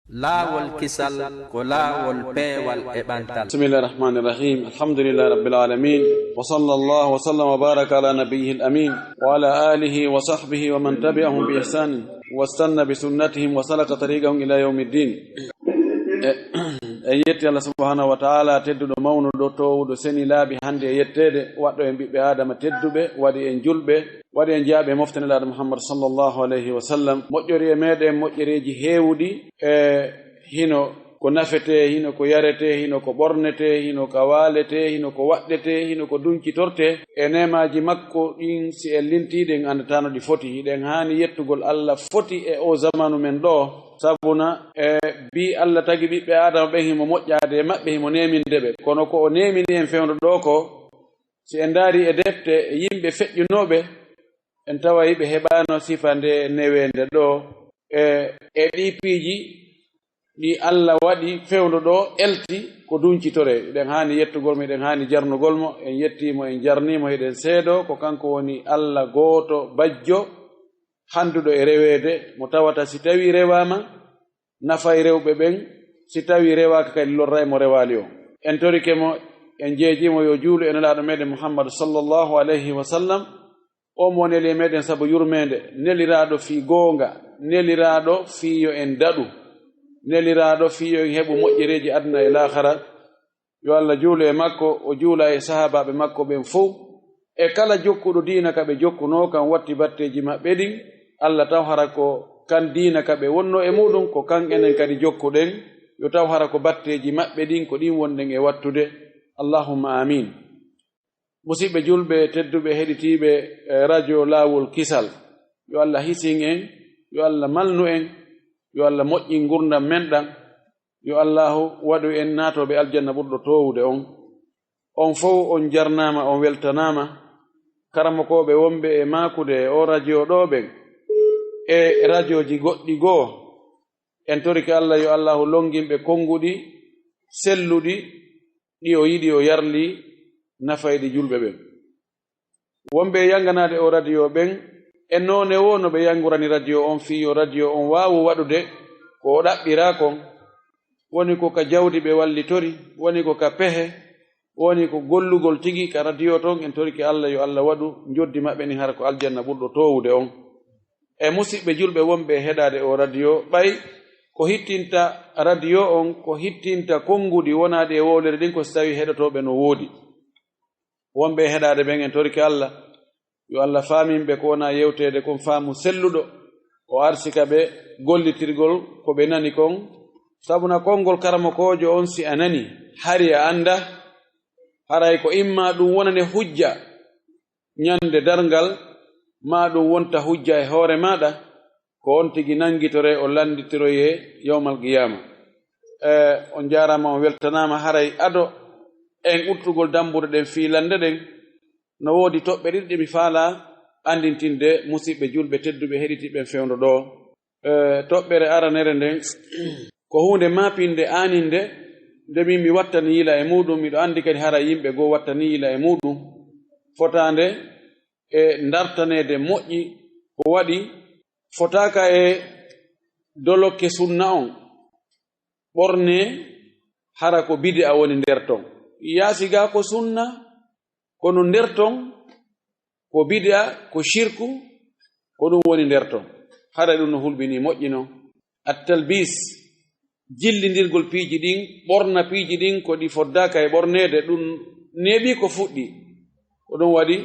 laawol kisal ko laawol peewal e ɓantal. Bismillahir Rahmanir Rahim. Alhamdulillahi Rabbil Alamin. Wa sallallahu wa sallam wa baraka ala nabiyyil amin wa ala alihi wa sahbihi wa man tabi'ahum bi ihsan wa istanna bi sunnatihim wa salaka tariqahum ila yawmiddin. Yetti Allah subhanahu wa ta'ala teddudo mawnudo towudo seni laabi hande yettede waddo en bibbe adama teddube wadi en julbe wadi en jaabe moftene laado Muhammad sallallahu alayhi wa sallam mojjori e meden mojjereji heewudi hino ko nafete hino ko yarete hino ko bornete hino ko walete hino ko waddete hino ko dunkitorte e nemaji makko din si en lintide andatano di foti den hani yettugol Allah foti e o zamanu men do sabuna bi Allah tagi bibbe adama be himo mojjade mabbe himo nemindebe kono ko o nemini en fewndo do ko si en dari e defte yimbe fejjunobe en tawa yibe hebano sifande newende do e dipiji di Allah wadi fewndo do elti ko duncitore den hani yettugol mi den hani jarnugol mo en yettimo en jarnimo heden seedo ko kanko woni Allah goto bajjo handudo e rewede mo tawata si tawi rewama nafay rewbe ben si tawi rewaka kay lorray mo rewali o en torike mo en jeejimo yo juulu en laado meden Muhammad sallallahu alayhi wa sallam o mo neli meden sabu yurmende neliraado fi gonga neliraado fi yo en dadu neliraado fi yo hebu mojjereji adna e laakhara yo Allah juulu e makko o juula e sahababe makko ben fu e kala jokkudo diina ka be jokkuno kan watti batteji mabbe din Allah taw hara ko kan diina ka be wonno e mudum ko kan enen kadi jokkuden yo taw hara ko batteji mabbe din ko din wonden e wattude Allahumma amin. Musibe julbe teddube heditibe radio lawol kisal yo Allah hisin en yo Allah malnu en yo Allah moƴƴi gurdam men ɗam yo Allah waɗu en naatoɓe aljanna ɓurɗo towude on fof on jarnama on weltanama karamokoɓe wonɓe e makude o radio ɗo ɓen e radioji goɗɗi goo en torike Allah yo Allah longimɓe konguɗi selluɗi ɗi o yiɗi o yarli nafayɗi julɓe ɓen wonɓe yanganade o radio ɓen en noone wo no ɓe yangurani radio on fiyo radio on waawu waɗude ko o ɗaɓɓira kon woni ko ka jawdi ɓe wallitori woni ko ka pehe woni ko gollugol tigi ka radio ton en toriki Allah yo Allah waɗu joddi maɓɓe ni hara ko aljanna ɓurɗo towude on e musidɓe julɓe wonɓe heɗade o radio ɓay ko hittinta radio on ko hittinta konngudi wonaɗi e wowlere ɗin ko so tawi heɗotoɓe no woodi wonɓe heɗade ɓen en toriki Allah yo Allah faaminɓe ko wona yewtede kon faamu selluɗo o arsika ɓe gollitirgol ko ɓe nani kon sabuna konngol karamokojo on si a nani hari a anda haray ko imma ɗum wonane hujja ñande darngal ma ɗum wonta hujja e hoore maɗa ko on tigi nangitore o landitiroye yawmal qiyama on jarama on weltanama haray ado en uttugol dambude ɗen fiilande ɗen no woodi toɓɓe ɗiɗi mi faala andintinde musidɓe julɓe tedduɓe heɗitiɓe fewndo ɗo toɓɓere aranere nden ko hunde mapinde aninde nde min mi wattani yila e muɗum miɗo andi kadi hara yimɓe goo wattani yila e muɗum fotande e dartanede moƴƴi ko waɗi fotaka e dolokke sunna on ɓorne hara ko bide a woni nder ton yaasiga ko sunna kono nder ton ko bid'a ko shirku ko ɗum woni nder ton hara ɗum no hulɓini moƴƴino at-talbis jillindirgol piiji ɗin ɓorna piiji ɗin ko ɗi foddaka e ɓornede ɗum neeɓi ko fuɗɗi ko ɗum waɗi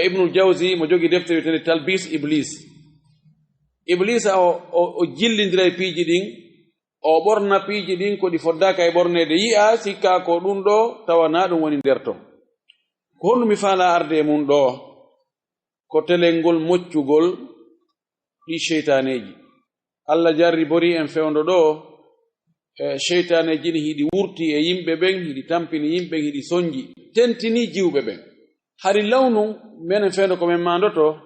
Ibnul Jawzi mo jogi deftere wiyetende talbis iblis o jillindira e piiji ɗin o ɓorna piiji ɗin ko ɗi foddaka e ɓornede yi'a sikka ko ɗum ɗo tawana ɗum woni nder ton ko honɗum mi faala arde e mum ɗo ko telengol moccugol ɗi cheytaneji Allah jarri bori en fewndo ɗo cheytaneji ni hiɗi wurti e yimɓe ɓen hiɗi tampini yimɓe hiɗi sonji tentini jiwɓe ɓen hari lawnu menen fewndo ko men mandoto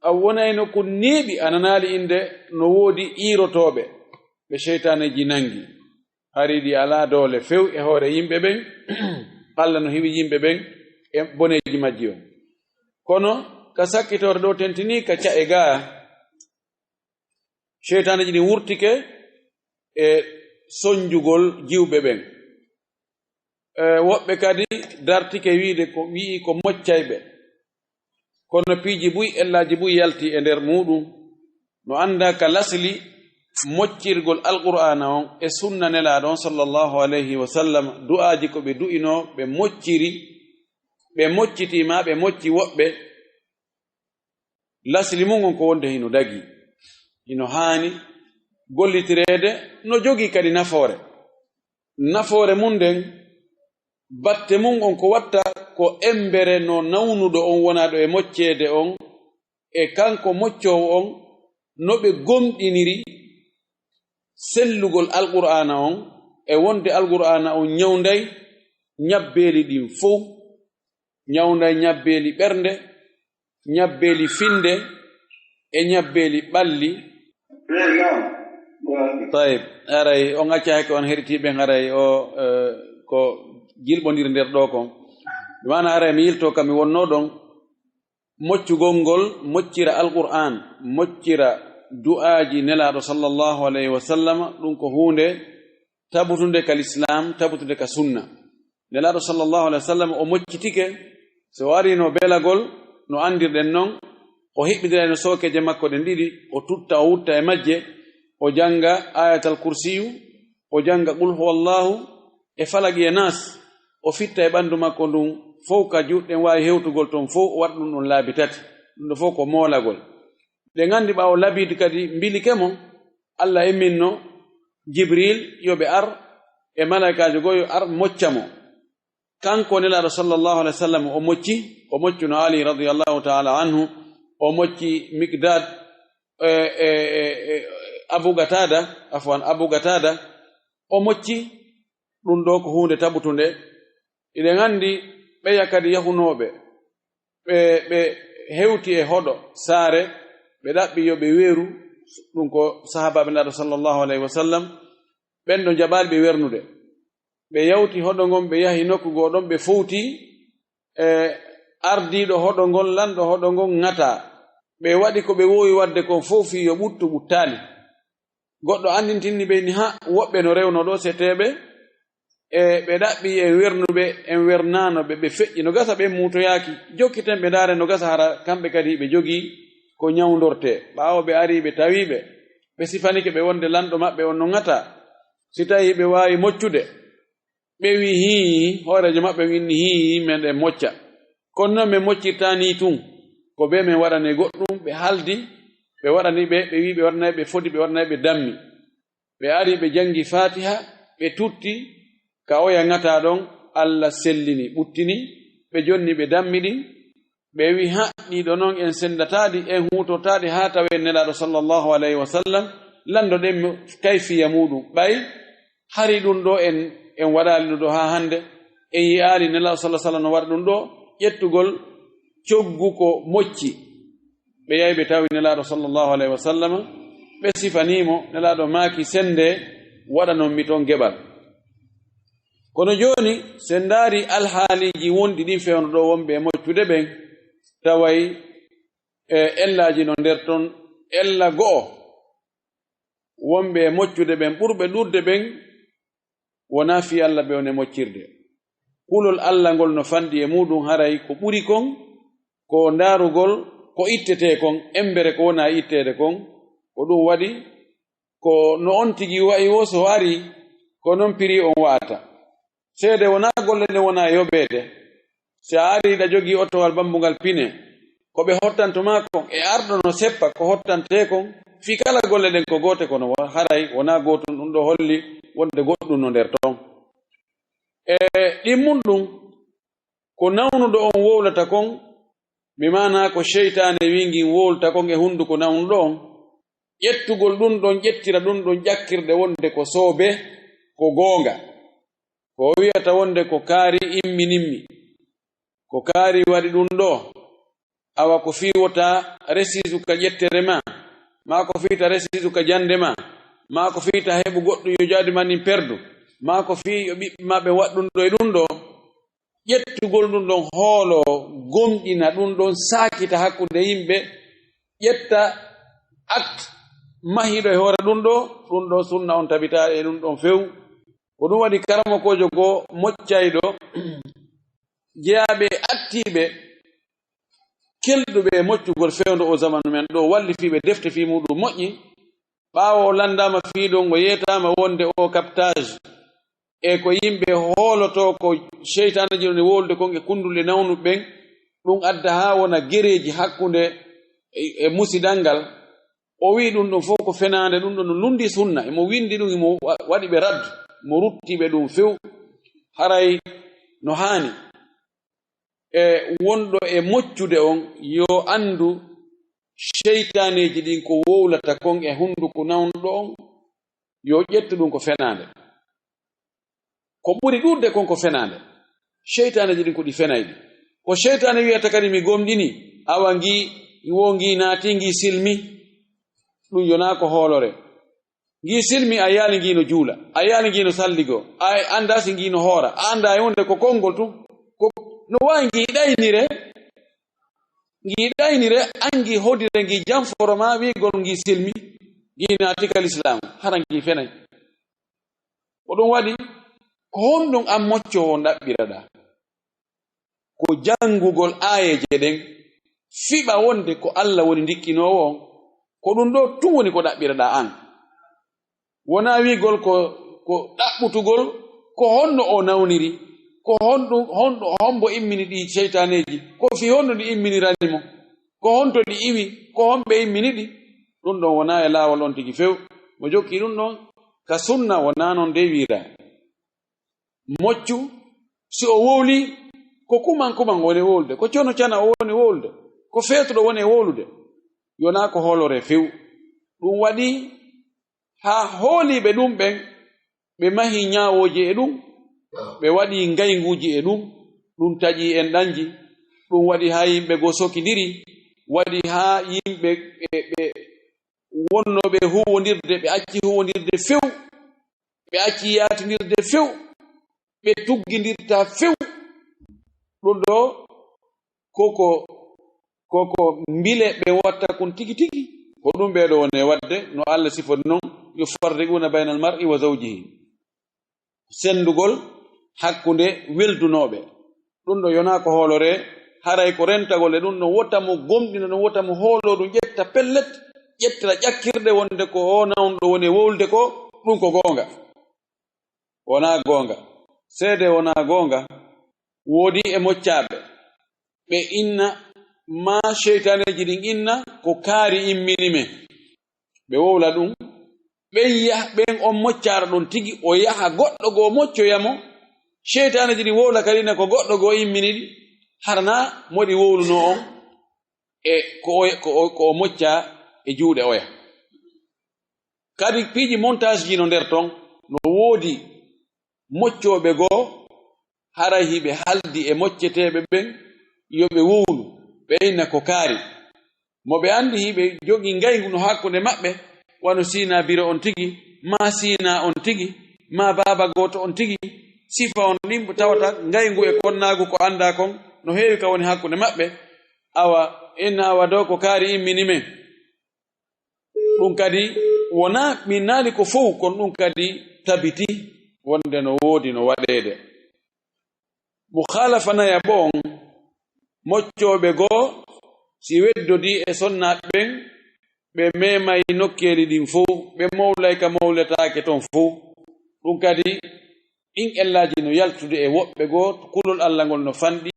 a wonayno ko neeɓi ananali inde no woodi iirotoɓe ɓe cheytaneji nangi hariɗi ala doole few e hoore yimɓe ɓen Allah no hewi yimɓe ɓen e boneji majji on kono ka sakkitorde ɗo tentini ka ca'e gaa sheytaneji ɗi wurtike e soñjugol jiwɓe ɓen woɓɓe kadi dartike wiide ko wi'i ko moccayɓe kono piiji buy ellaji buy yalti e nder muɗum no anda ka lasli moccirgol alqur'ana on e sunna nelaɗo on sallllahu alayhi wa sallam du'aji ko ɓe du'ino ɓe mocciri ɓe moccitima ɓe mocci woɓɓe lasli mum on ko wonde hino dagi hino haani gollitirede no jogi kadi nafoore mum nden batte mum on ko watta ko embere no nawnuɗo on wonaɗo e moccede on e kanko moccowo on no ɓe gomɗiniri sellugol alqur'ana on e wonde alqur'ana on ñawday ñabbeeli ɗin fof ñawday ñabbeeli ɓernde ñabbeeli finde e ñabbeeli ɓalli tayib aray on acca hakke on heɗitiɓe aray o ko jilɓondir nder ɗo kon mana aray mi yilto kam mi wonno ɗon moccugol ngol moccira alqur'an moccira du'aaji nelaɗo sallllahu alayhi wa sallam ɗum ko hunde tabutunde ka l'islam tabutunde ka sunna nelaɗo sallllahu alayhi wa sallam o moccitike so warino belagol no andirɗen noon o hiɓɓidira no sookeje makko ɗen ɗiɗi o tutta o wutta e majje o janga ayatal kursiyu o janga qul huwallahu e falagi e nas o fitta e ɓandu makko ndun fof ka juɗɗen wawi hewtugol toon fof o waɗa ɗum ɗon laabi tati ɗum ɗo fof ko moolagol ɗe gandi ɓawo labide kadi mbilike mo Allah emminno Jibril yoɓe ar e malaikajo go yo ar mocca mo kanko nelaɗo sallllahu alayhi wa sallam o moccuno Ali radiallahu taala anhu o mocci Miqdad Abu Gatada o mocci ɗum ɗo ko hunde taɓutunde iɗen andi ɓeya kadi yahunoɓe ɓe hewti e hoɗo saare ɓe ɗaɓɓi yo ɓe weeru ɗum ko sahabaɓe nelaɗo sallllahu alayhi wa sallam ɓen ɗo jaɓali ɓe wernude ɓe yawti hoɗo ngon ɓe yahi nokku goo ɗon ɓe fowti ardiɗo hoɗo ngon lanɗo hoɗo ngon ŋata ɓe waɗi ko ɓe wowi wadde kon fof fi yo ɓuttu ɓuttali goɗɗo andintinni ɓe ni ha woɓɓe no rewno ɗo seteɓe ɓe ɗaɓɓi en wernuɓe en wernanoɓe ɓe feƴƴi no gasa ɓe mutoyaki jokkiten ɓe ndaare no gasa hara kamɓe kadi ɓe jogii ko ñawdorte ɓaawo ɓe ari ɓe tawiɓe ɓe sifanike ɓe wonde lanɗo maɓɓe on no ŋata si tawi ɓe wawi moccude ɓe wi hii hoorejo maɓɓe inni hii men ɗen mocca kono noon min moccirta ni tun ko be min waɗane goɗɗum ɓe haldi ɓe waɗani ɓe wi ɓe waɗanayi ɓe foti ɓe waɗanayi ɓe dammi ɓe ari ɓe jangi fatiha ɓe tutti ka oya ŋata ɗon Allah sellini ɓuttini ɓe jonni ɓe dammi ɗin ɓe wi ha ɗiɗo noon en sendataɗi en hutotaɗi ha tawe nelaɗo sallllahu alayhi wa sallam lando ɗen kayfiya muɗum ɓay hari ɗum ɗo en waɗali ɗum ɗo ha hande en yi'ali nelaɗo sallam no waɗa ɗum ɗo ƴettugol coggu ko mocci ɓe yahi ɓe tawi nelaɗo sallllahu alayhi wa sallam ɓe sifanimo nelaɗo maaki sende waɗanon mi toon geɓal kono joni sen ndaari alhaaliji wonɗi ɗin fewno ɗo wonɓe e moccude ɓen taway ellaji no nder ton ella go'o wonɓe e moccude ɓen ɓurɓe ɗurde ɓen wona fi Allah ɓe on e moccirde kulol Allah ngol no fandi e muɗum haray ko ɓuri kon ko ndaarugol ko ittete kon embere ko wona ittede kon ko ɗum waɗi ko no on tigi wayi wo so ari ko non piri on wa'ata seede wona golle nde wona yoɓeede si a ari ɗa jogii otowal bambungal pine ko ɓe hottantoma kon e arɗo no seppa ko hottante kon fi kala golle ɗen ko goote kono haray wona gootum ɗum ɗo holli wonde goɗɗum no nder ton e ɗimmum ɗum ko nawnuɗo on wowlata kon mi mana ko cheytane wingin wowlata kon e hunduko nawnuɗo on ƴettugol ɗum ɗon ƴettira ɗum ɗon ƴakkirde wonde ko soobe ko goonga ko wiyata wonde ko kaari imminimmi ko kaari waɗi ɗum ɗo awa ko fiwota resisu ka ƴettere ma ko fiita resisu ka jande ma ko fiita heɓu goɗɗum yo jaadi manin perdu ma ko fi yo ɓiɓɓe maɓe waɗɗum ɗo e ɗum ɗo ƴettugol ɗum ɗon hoolo gomɗina ɗum ɗon saakita hakkunde yimɓe ƴetta acte mahiɗo e hoore ɗum ɗo sunna on tabitaɗe e ɗum ɗon few ko ɗum waɗi karama kojo goo moccayɗo jeyaɓe attiɓe kelɗuɓe e moccugol fewndo o zamanu men ɗo walli fiɓe defte fi muɗum moƴƴi ɓaawo o landama fiiɗon o yetama wonde o captage e ko yimɓe hooloto ko cheytanaji ɗon e wolde kon e kundule nawnuɓe ɓen ɗum adda ha wona gereji hakkunde e musidal ngal o wi ɗum ɗon fof ko fenande ɗum ɗon no lundi sunna emo windi ɗum emo waɗi ɓe raddu mo ruttiɓe ɗum few haray no haani e wonɗo e moccude on yo andu cheytaneji ɗin ko wowlata kon e hunduko nawnuɗo on yo ƴettu ɗum ko fenande ko ɓuri ɗurde kon ko fenande cheytaneji ɗin ko ɗi fenayɗi ko cheytane wiyata kadi mi gomɗini awa ngi naati ngi silmi ɗum yona ko hoolore ngi silmi a yaali ngi no juula a yaali ngi no salligo a anda si ngi no hoora a anda e wonde ko konngol tum no wawi ngi ɗaynire angi hodire ngi jamforo ma wigol ngi silmi ngi naatikal islam hara ngi fenay ko ɗum waɗi ko honɗum an moccowo ɗaɓɓiraɗa ko jangugol ayeje ɗen fiɓa wonde ko Allah woni ndikkinowo on ko ɗum ɗo tum woni ko ɗaɓɓiraɗa an wona wigol ko ɗaɓɓutugol ko honno o nawniri ko hombo immini ɗi cheytaneji ko fi honno ɗi imminirani mo ko honto ɗi iwi ko homɓe immini ɗi ɗum ɗon wona e laawol on tigi few mo jokki ɗum ɗon ka sunna wona noon de wira moccu si o wowli ko kuman woni wowlude ko cono cana o woni wowlude ko feetuɗo woni e wowlude yona ko hoolore few ɗum waɗi ha hooliɓe ɗum ɓen ɓe mahi ñaawoji e ɗum ɓe waɗi ngaynguji e ɗum taƴi en ɗanji ɗum waɗi ha yimɓe go sokidiri waɗi ha yimɓe ɓe wonnoɓe huwondirde ɓe acci huwondirde few ɓe acci yatindirde few ɓe tuggindirta few ɗum ɗo koko mbile ɓe watta kon tigi tigi ko ɗum ɓeɗo woni e wadde no Allah sifori noon yufarriquna bayna al mar'i wa zawjihi sendugol hakkunde weldunoɓe ɗum ɗo yona ko hoolore haray ko rentagol e ɗum ɗo wota mo gomɗina ɗum wota mo hoolo ɗum ƴetta pellet ƴettira ƴakkirde wonde ko o nawnɗo woni wolde ko ɗum ko goonga wona goonga seede wona goonga woodi e moccaɓe ɓe inna ma cheytaneji ɗin inna ko kaari immini men ɓe wowla ɗum ɓen on moccara ɗon tigi o yaha goɗɗo goo moccoyamo cheytaneji ɗin wowla kadine ko goɗɗo goo immini ɗi harna moɗi wowluno on e ko o mocca e juuɗe oya kadi piiji montage ji no nder ton no woodi moccoɓe goo haray hiɓe haldi e mocceteɓe ɓen yoɓe wowlu ɓe inna ko kaari mo ɓe andi hiɓe jogi ngayngu no hakkunde maɓɓe wano sina biro on tigi ma sina on tigi ma baba goto on tigi sifa on ɗin tawata ngayngu e konnagu ko anda kon no heewi ka woni hakkunde maɓɓe awa inna awa dow ko kaari immini men ɗum kadi wona min naali ko fow kono ɗum kadi tabiti wonde no woodi no waɗede mukhalafanaya bon moccoɓe goo si weddodi e sonnaɓe ɓen ɓe memay nokkeli ɗin fow ɓe mawlay ka mawletake ton fow ɗum kadi ɗin ellaji no yaltude e woɓɓe goo kulol Allah ngol no fanɗi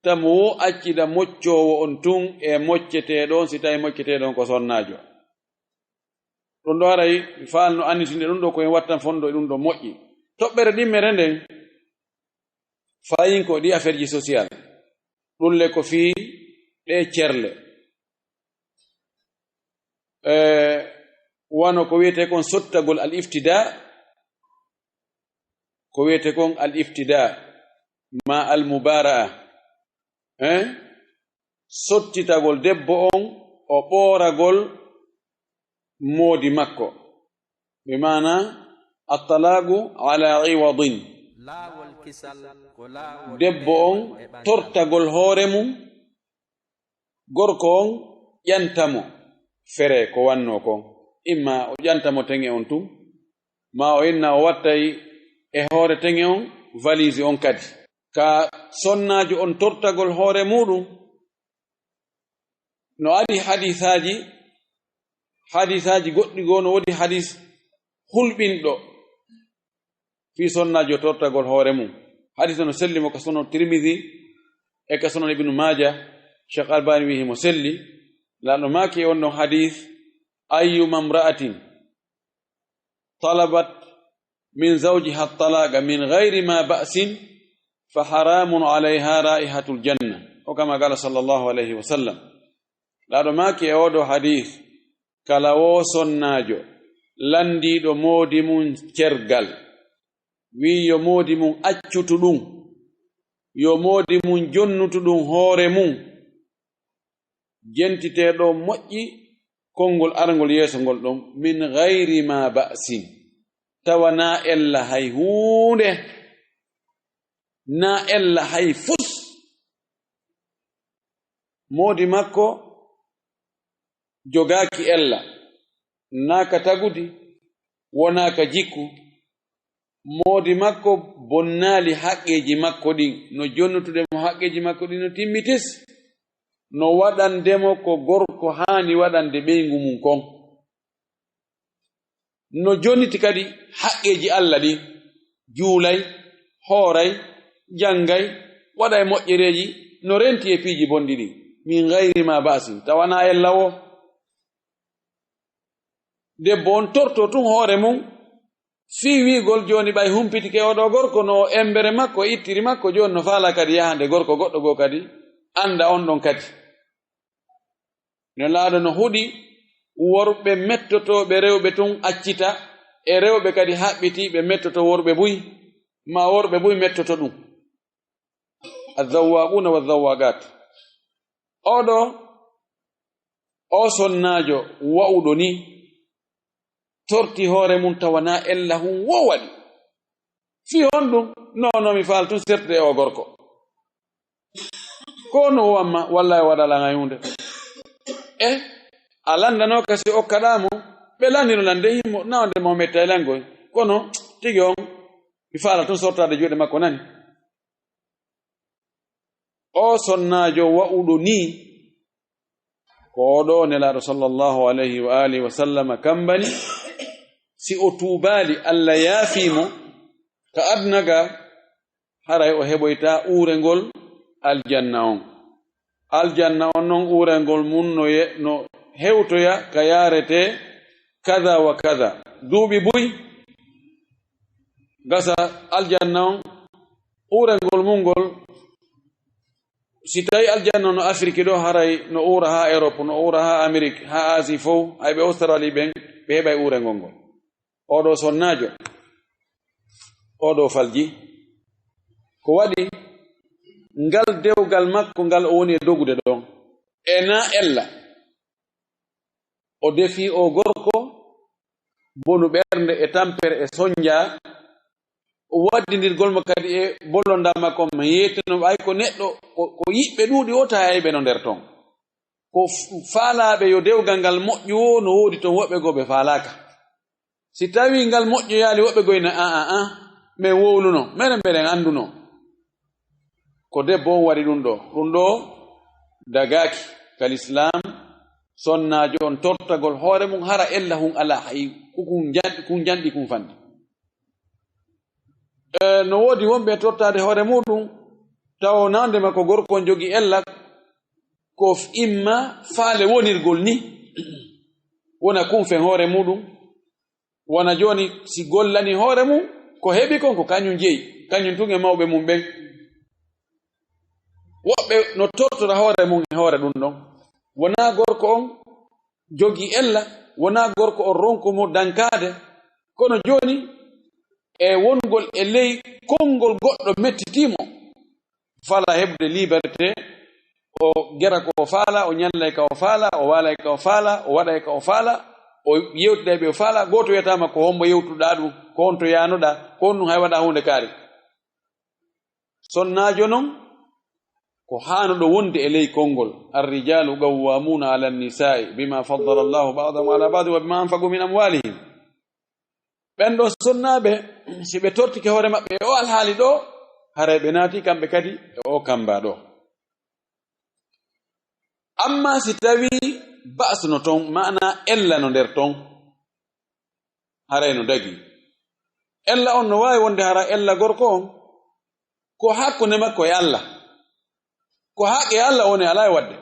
tamo wo accida moccowo on tun e mocceteɗon si tawi mocceteɗon ko sonnajo ɗum ɗo haray faalno annitinde ɗum ɗo koyen wattan fondo e ɗum ɗo moƴƴi toɓɓere ɗimmere nden fayin ko ɗi affaire ji social ɗulle ko fii ɗe cerle wano ko wiyete kon sottagol al iftida ko wiyete kon al iftida ma al mubaraa sottitagol debbo on o ɓooragol moodi makko ɓe mana attalagu ala iwadin debbo on tortagol hoore mum gorko on ƴantamo fere ko wanno kon imma o ƴanta mo teŋe on tum ma o inna o wattay e hoore teŋe on valise on kadi ka sonnaajo on tortagol hoore muɗum no ari hadisaji goɗɗi goo no woodi hadis hulɓinɗo fi sonnaajo tortagol hoore mum hadis no selli mo ka sunan tirmidhi e ka sunan ibnu maja cheikh albani wihi mo selli laɗo maaki on ɗon hadis ayyuma imra'atin talabat min zawjiha talaqa min gayri ma ba'sin fa haramun alayha ra'ihatul janna o kama qala sallallahu alayhi wa sallam laɗo maaki e oɗo hadis kala wo sonnaajo landiɗo moodi mum cergal wi yo moodi mum accutu ɗum yo moodi mum jonnutu ɗum hoore mum jentiteɗo moƴƴi konngol arngol yeeso ngol ɗon min gayri ma ba'sin tawa na ella hay huunde na ella hay fus moodi makko jogaaki ella naaka tagudi wonaaka jikku moodi makko bonnaali haqqeeji makko ɗin no jonnutude mo haqqeeji makko ɗin no timmitis no waɗandemo ko gorko haani waɗande ɓeyngu mum kon no jonniti kadi haqqeeji Allah ɗin juulay hooray janngay waɗay moƴƴereeji no renti e piiji bonɗi ɗin min gayri ma ba'sin tawana ella wo debbo on torto tun hoore mum fii wiigol jooni ɓay humpitike oɗo gorko no embere makko ittiri makko jooni no faala kadi yahande gorko goɗɗo goo kadi anda on ɗon kadi no laaɗo no huɗi worɓe mettotoɓe rewɓe tun accita e rewɓe kadi haɓɓitiɓe mettoto worɓe buy ma worɓe buy mettoto ɗum azawwaquna wazawwaqat oɗo o sonnaajo wa'uɗo ni torti hoore mum tawana ella hum wowaɗi fi honɗum nono mi faal tun sertude e o gorko ko no wamma wallahi waɗalanga hunde a landano kasi okkaɗamo ɓe landino lande himmo nawde mo metta e langoy kono tigi on mi faala tun sortade juuɗe makko nani o sonnaajo wa'uɗo ni ko oɗo nelaɗo sallallahu alayhi wa alihi wa sallama kambani si o tuubaali Allah yaafimo ka adnaga haray o heɓoyta uurengol aljanna on non uurengol mum no hewtoya ka yarete kada wa kada duuɓi buy gasa aljanna on uurengol mum ngol si tawi aljanna no Afrique ɗo haray no uura ha Europe no uura ha Amérique ha Asie fof hayɓe Australie ɓen ɓe heɓay uurengol ngol oɗo sonnaajo oɗo falji ko waɗi ngal dewgal makko ngal o woni e dogude ɗon e na ella o defi o gorko bonu ɓernde e tampere e soñja o waddidirgol mo kadi e bollonda makko mo yeetino ay ko neɗɗo ko yiɓɓe ɗuuɗi o tayayɓe no nder ton ko faalaɓe yo dewgal ngal moƴƴo no woodi ton woɓɓe goo ɓe faalaaka si tawi ngal moƴƴoyaali woɓɓe goyna min wowluno minen mbeɗen annduno ko debbo on waɗi ɗum ɗo dagaaki kal islam sonnaajo on tortagol hoore mum hara ella hun ala hay kun janɗi kun fandi no woodi wonɓe tortade hoore muɗum taw nandema ko gorko on jogi ella ko imma faale wonirgol ni wona kunfen hoore muɗum wona joni si gollani hoore mum ko heɓi kon ko kañum jeyi kañum tun e mawɓe mum ɓen woɓɓe no tortora hoore mum e hoore ɗum ɗon wona gorko on jogi ella wona gorko on ronku mo dankade kono joni e wongol e ley konngol goɗɗo mettitimo fala heɓde liberté o gera ko o faala o ñallay ka o faala o waalay ka o faala o waɗay ka o faala o yewtiday ɓe o faala goto wiyatama ko hombo yewtuɗa ɗum ko on to yanoɗa ko on ɗum hay waɗa hunde kaari sonnaajo noon ko hanuɗo wonde e ley konngol arrijalu qawwamuna ala an-nisa'i bima faddala Allahu ba'dahum ala ba'd wa bima anfaqu min amwalihim. ɓen ɗo sonnaɓe si ɓe tortike hoore maɓɓe o alhaali ɗo haray ɓe naati kamɓe kadi e o kamba ɗo. amma si tawi ba'as no ton ma'ana ella no nder ton haray no dagi. ella on no waawi wonde hara ella gorko on ko hakkunde makko e Allah, ko haqqe Allah woni ala e wadde.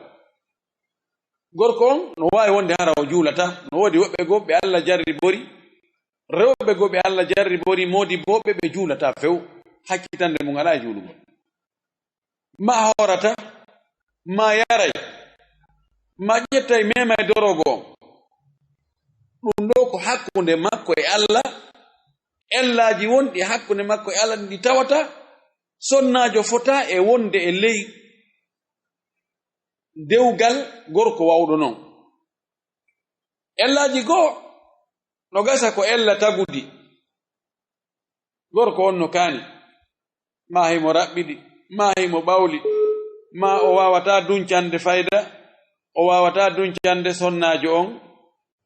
gorko on no waawi wonde hara o juulata, no woodi woɓɓe goo ɓe Allah jarri bori, rewɓe goo ɓe Allah jarri bori, moodi boɓɓe ɓe juulata few, hakkitande mum ala e juulugo. ma horata, ma yaray, ma ƴettay mema e dorogo on. ɗum ɗo ko hakkunde makko e Allah. ellaaji wonɗi hakkunde makko e Allah ɗi tawata. sonnaajo fota e wonde e ley dewgal gorko wawɗo non. ellaaji goo no gasa ko ella tagudi. gorko on no kaani, ma himo raɓɓiɗi, ma himo ɓawli, ma o wawata duncande fayda, o wawata duncande sonnaajo on,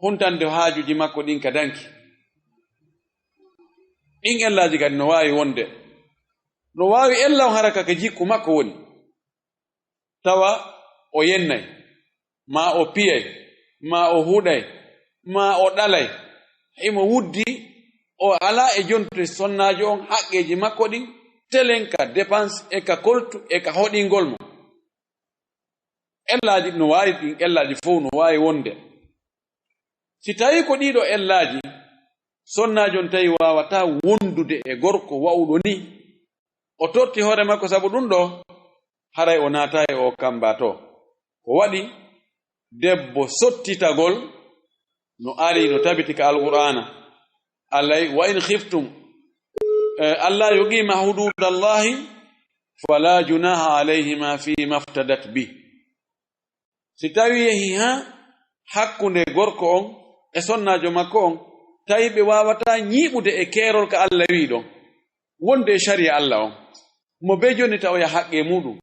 huntande haajuji makko ɗin ka danki. ɗin ellaaji kadi no waawi wonde. no waawi ella on haraka ka jikku makko woni, tawa o yennay, ma o piyay, ma o huɗay, ma o ɗalay, himo wuddi o ala e jontude sonnaajo on haqqeji makko ɗin, telen ka dépense e ka koltu e ka hoɗingol mo. ellaaji no waawi ɗin ellaaji fof no waawi wonde. si tawi ko ɗiɗo ellaaji sonnaajo on tawi wawata wondude e gorko wawɗo ni, o torti hoore makko sabu ɗum ɗo haray o naata e o kamba to. ko waɗi debbo sottitagol no ari no tabiti ka alqur'ana. allah wa in khiftum alla yuqima hududallahi fala junaha alayhima fi maftadat bi. si tawi yehi ha hakkunde gorko on e sonnaajo makko on, tawi ɓe wawata ñiiɓude e keerol ka Allah wi ɗon, wonde e sharia Allah on, mo be joni taw ya haqqe muɗum,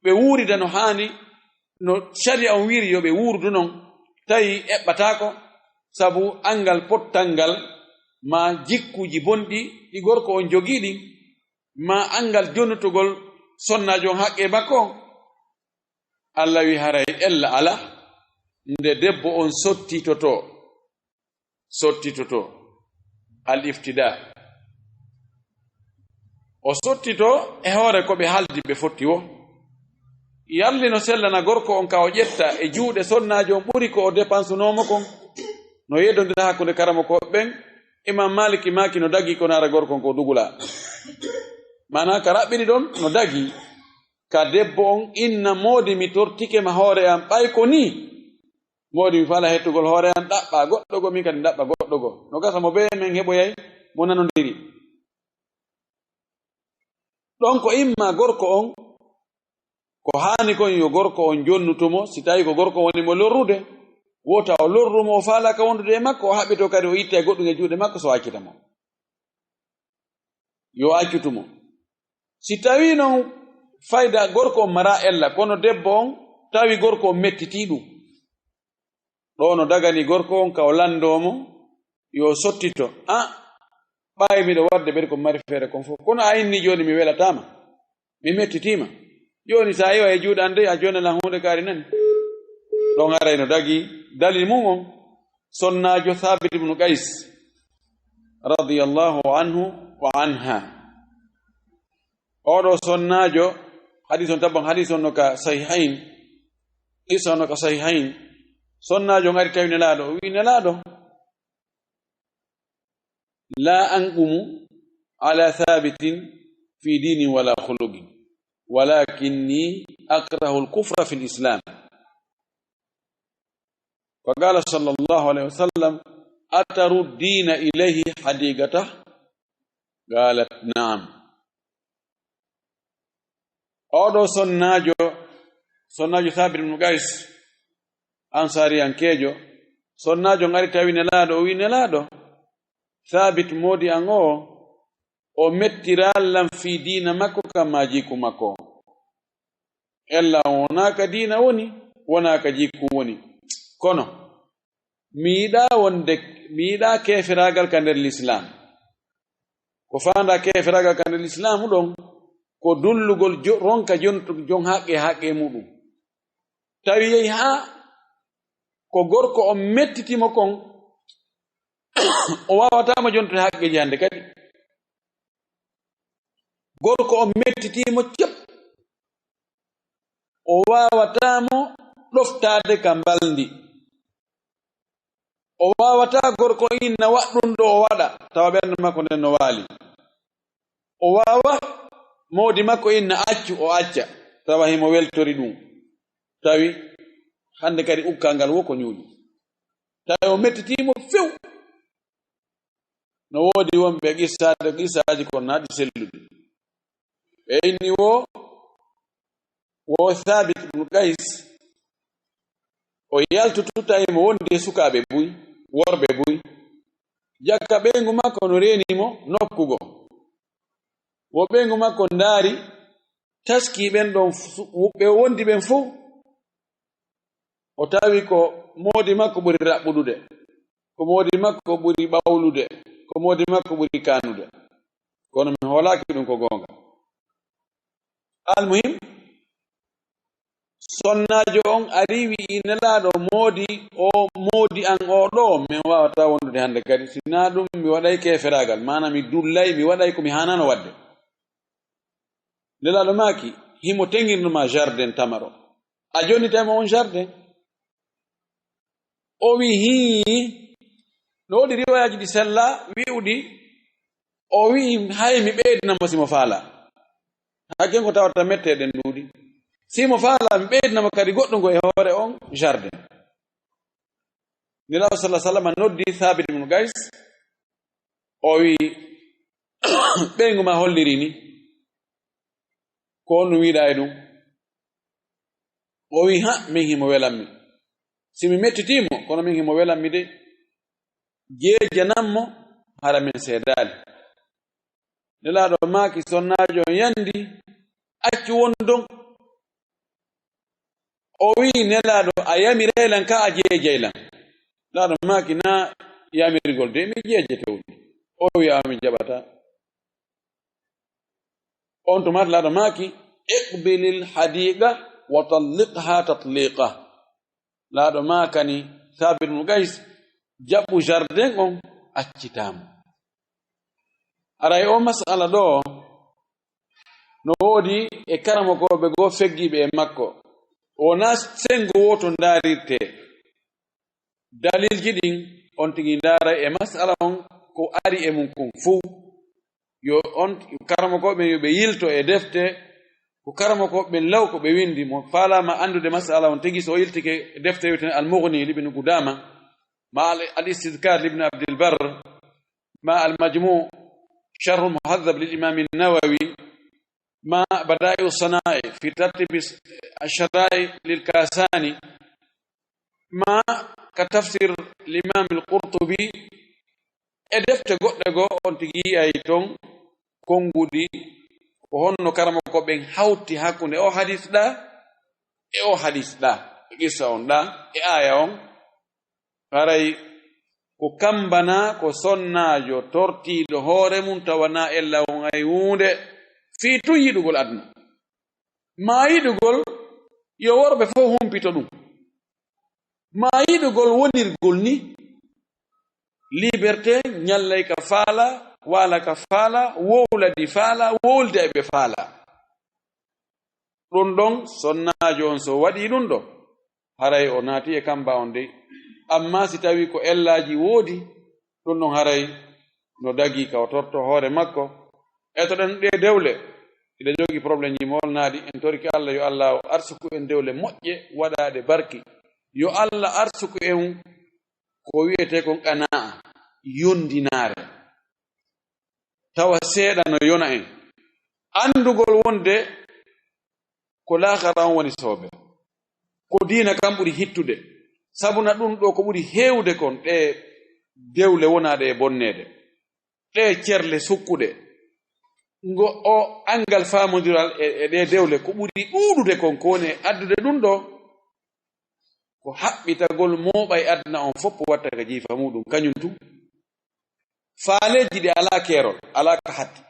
ɓe wuurida no haani, no sharia on wiri yo ɓe wuurdu non, tawi eɓɓatako sabu angal pottangal ma jikkuji bonɗi ɗi gorko on jogiiɗi, ma angal jonnutugol sonnaajo on haqqe makko on. Allah wi haray ella ala nde debbo on sottitoto al iftida, o sottito e hoore ko ɓe haldi ɓe fotti wo. yalli no sellana gorko on ka o ƴetta e juuɗe sonnaajo on ɓuri ko o dépensunomo kon, no yeddondira hakkunde karamo ko ɓen. imam maliki maki no dagi ko nara gorko on ko dugula, mana ka raɓɓiɗi ɗon no dagi ka debbo on inna moodi mi tortike ma hoore am ɓay ko ni, moodi mi fala hettugol hoore am ɗaɓɓa goɗɗo go, min kadi ɗaɓɓa goɗɗo go, no gasa mo be men heɓoyay mo nanodiri. ɗon ko imma gorko on ko haani kon yo gorko on jonnutumo, si tawi ko gorko woni mo lorrude, wota o lorrumo o faala ka wondude e makko, o haɓɓito kadi o itta e goɗɗum e juuɗe makko so accitamo, yo accutumo. si tawi non fayda gorko on mara ella, kono debbo on tawi gorko on mettiti ɗum, ɗo no dagani gorko on ka o landomo yo sottito. ɓawi miɗo wadde ɓeɗe ko mari feere kon fof, kono a inni joni mi welatama, mi mettitima, joni sa yiwa e juuɗe ande a jonelan hunde kaari nani. ɗon haray no dagi dalil mum on sonnaajo Thabit ibnu Qais radiyallahu anhu wa anha. oɗo sonnaajo hadis on tabban hadis on no ka sahihain, qissa on no ka sahihain. sonnaajo ngari tawi nelaaɗo o wi nelaaɗo, la anqumu ala thabitin fi dinin wala khuluqin walakinni akrahu al-kufra fi al-islam. فقال صلى الله عليه وسلم أتردين إليه حديقته؟ قالت نعم. oɗo sonnaajo Thabit ibn Qais ansari ankejo, sonnaajo ngari tawi nelaaɗo o wi nelaaɗo, Thabit moodi an o mettirallam fi diina makko kam ma jiku makko, ella wona ka diina woni wona ka jikku woni kono mi yiɗa keferagal ka nder l'islam ko faanda keferagal ka nder l'islam ɗon ko dullugol ronka jon haqqe muɗum tawi yehi ha ko gorko on mettitimo kon o wawatamo jontude haqqeji hande kadi gorko on mettitimo cep o wawatamo ɗoftade ka mbaldi o wawata gorko inna waɗɗum ɗo o waɗa tawa ɓernde makko nden no waali o wawa modi makko inna accu o acca tawa himo weltori ɗum tawi hande kadi ukkangal wo ko ñuuƴi tawi o mettitimo few no woodi wonɓe qissaji kon naɗi sellude ɓe inni wo Thabit ibn Qais o yaltututayimo wondi e sukaɓe buy worɓe buy jakka ɓeygu makko no renimo nokkugo wo ɓeygu makko ndaari taski ɓen ɗon ɓe wondi ɓen fuu o tawi ko moodi makko ɓuri raɓɓuɗude ko moodi makko ɓuri ɓawlude ko moodi makko ɓuri kanude kono mi holaki ɗum ko gonga almuhim sonnajo on ari wi'i nelaɗo moodi an o ɗo min wawata wondude hande kadi sina ɗum mi waɗay keferagal mana mi dullay mi waɗay ko mi hanano wadde nelaɗo maki himo tengirnuma jardin tamaro a jonitama on jardin o wi no woodi riwayaji ɗi sella wi'uɗi o wi'i hay mi ɓeydinamo simo faala hakken ko tawata metteɗen ɗuuɗi simo faala mi ɓeydinamo kadi goɗɗo ngo e hoore on jardin nelaɗo sallah sallam noddi Thabit ibn Qais o wi ɓeygu ma holliri ni ko on no wiɗa e ɗum o wi min himo welanmi simi mettitimo kono min himo welanmi de jeejanammo hara min seedali nelaɗo maaki sonnajo yandi accu wondon o wi nelaɗo a yamiraylan ka a jeejaylan laɗo maaki na yamirgol de mi jeejetewni o wi ami jaɓata on to mat laɗo maaki iqbilil hadiqa wa talliqha tatliqa laɗo maakani Thabit ibn Qais jaɓɓu jardin on accitamo aray o masala ɗo no woodi e karamokoɓe goo feggiɓe e makko wona sengo woto ndarirte dalilji ɗin on tigi ndara e masala on ko ari e mum kon fuu yo on karamokoɓe yoɓe yilto e defte ko karamokoɓe law ko ɓe windi mo falama andude masala on tigi so yiltike defte wiyeten al-Mughni libn Qudama ma al-Istidkar libn Abdul Barr ma al-Majmu' sharh al-Muhadhab lil-Imam an-Nawawi ما بدائع الصنائع في ترتيب الشرائع للكاساني ما كتفسير الإمام القرطبي edefte goɗɗe go on tigi ay ton kongudi ko honno karama ko ɓen hawti hakkunde o hadis ɗa e o hadis ɗa qissa on ɗa e aya on haray ko kambana ko sonnajo tortiɗo hoore mum tawana ella on ay hunde fii tun yiɗugol aduna ma yiɗugol yo worɓe fof humpito ɗum ma yiɗugol wonirgol ni liberté ñallay ka faala wala ka faala wowladi faala wowlde ɓe faala ɗum ɗon sonnajo on so waɗi ɗum ɗo haray o naati e kamba on dey amma si tawi ko ellaji woodi ɗum ɗon haray no dagi ka o torto hoore makko etoɗen ɗe dewle ɓeɗe jogi probléme ji molnaɗi en torki Allah yo Allah arsuku en dewle moƴƴe waɗaɗe barki yo Allah arsuku en ko wiyete kon qana'a yondinaare tawa seeɗa no yona en andugol wonde ko lahara on woni soobe ko diina kam ɓuri hittude sabuna ɗum ɗo ko ɓuri heewde kon ɗe dewle wonaɗe e bonneede ɗe cerle sukkuɗe ngo o angal famodiral e de dewle ko ɓuri ɗuuɗude kon ko woni addude ɗum ɗo ko haɓɓitagol mooɓa e aduna on fof watta ka jiifa muɗum kañum tu faaleji ɗi ala keerol ala ka hatti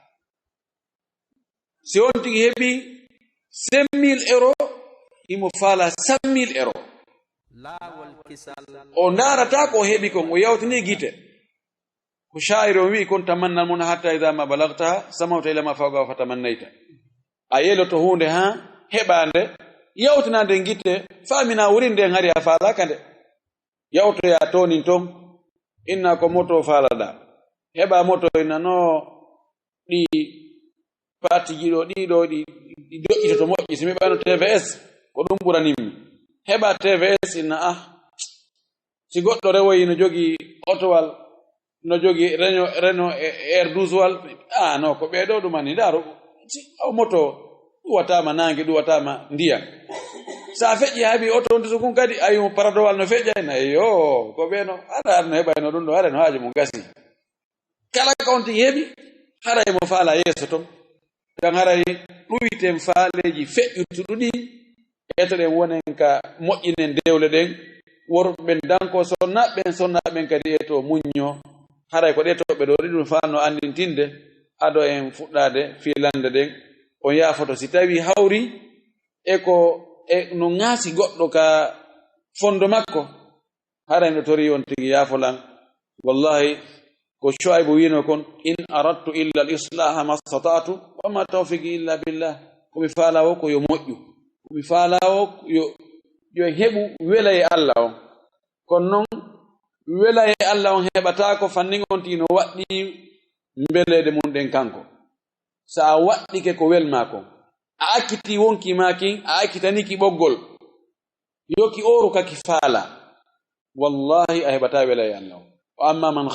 si on tigi heɓi 5 000 euros imo faala 100 000 euros o ndaarata ko heɓi kon o yawtini gite ko shaa'ir o wi'i kon tamannal mun hatta ida ma balagtaha samawta ila ma fawga fa tamannayta a yeloto hunde ha heɓande yawtinande gite famina wurinde en hari a faalaka nde yawtoya tonin ton inna ko moto faalaɗa heɓa moto inano ɗi patiji ɗo ɗiɗo ɗi doƴƴito to moƴƴi simi ɓano TVS ko ɗum ɓuranimmi heɓa TVS inna si goɗɗo rewoyi no jogi otowal no jogi reno air 12 wal no ko ɓeɗo ɗumani ndaro moto ɗuwatama nangue ɗuwatama ndiyam sa feƴƴi haaɓi oto on to kun kadi ayimo paradowal no feƴƴayna yo ko ɓeeno ara no heɓayno ɗum ɗo hara no haaji mo gasi kala ka on tigi heɓi haray mo faala yeeso ton tan haray ɗuyten faaleji feƴƴutuɗuɗi eto ɗen wonen ka moƴƴinen dewle ɗen worɓen danko sonnaɓen kadi eto muñño haray ko ɗetoɓe ɗo ɗi ɗum faano andintinde ado en fuɗɗade filande ɗen on yaafoto si tawi hawri no ŋaasi goɗɗo ka fondo makko haray no tori on tigi yaafolan wallahi ko Shuaybu wino kon in aradtu illa al islaha ma stata'tu wa ma tawfiqi illa billah komi faalawo ko yo moƴƴu komi faalawo yo heɓu wela e Allah on kono noon wela e Allah on heɓata ko fannin on tigi no waɗɗi mbeleede mum ɗen kanko sa a waɗɗike ko welma kon a akkiti wonki makin a akkitaniki ɓoggol yoki oru kaki faala wallahi a heɓata wela e Allah on amma man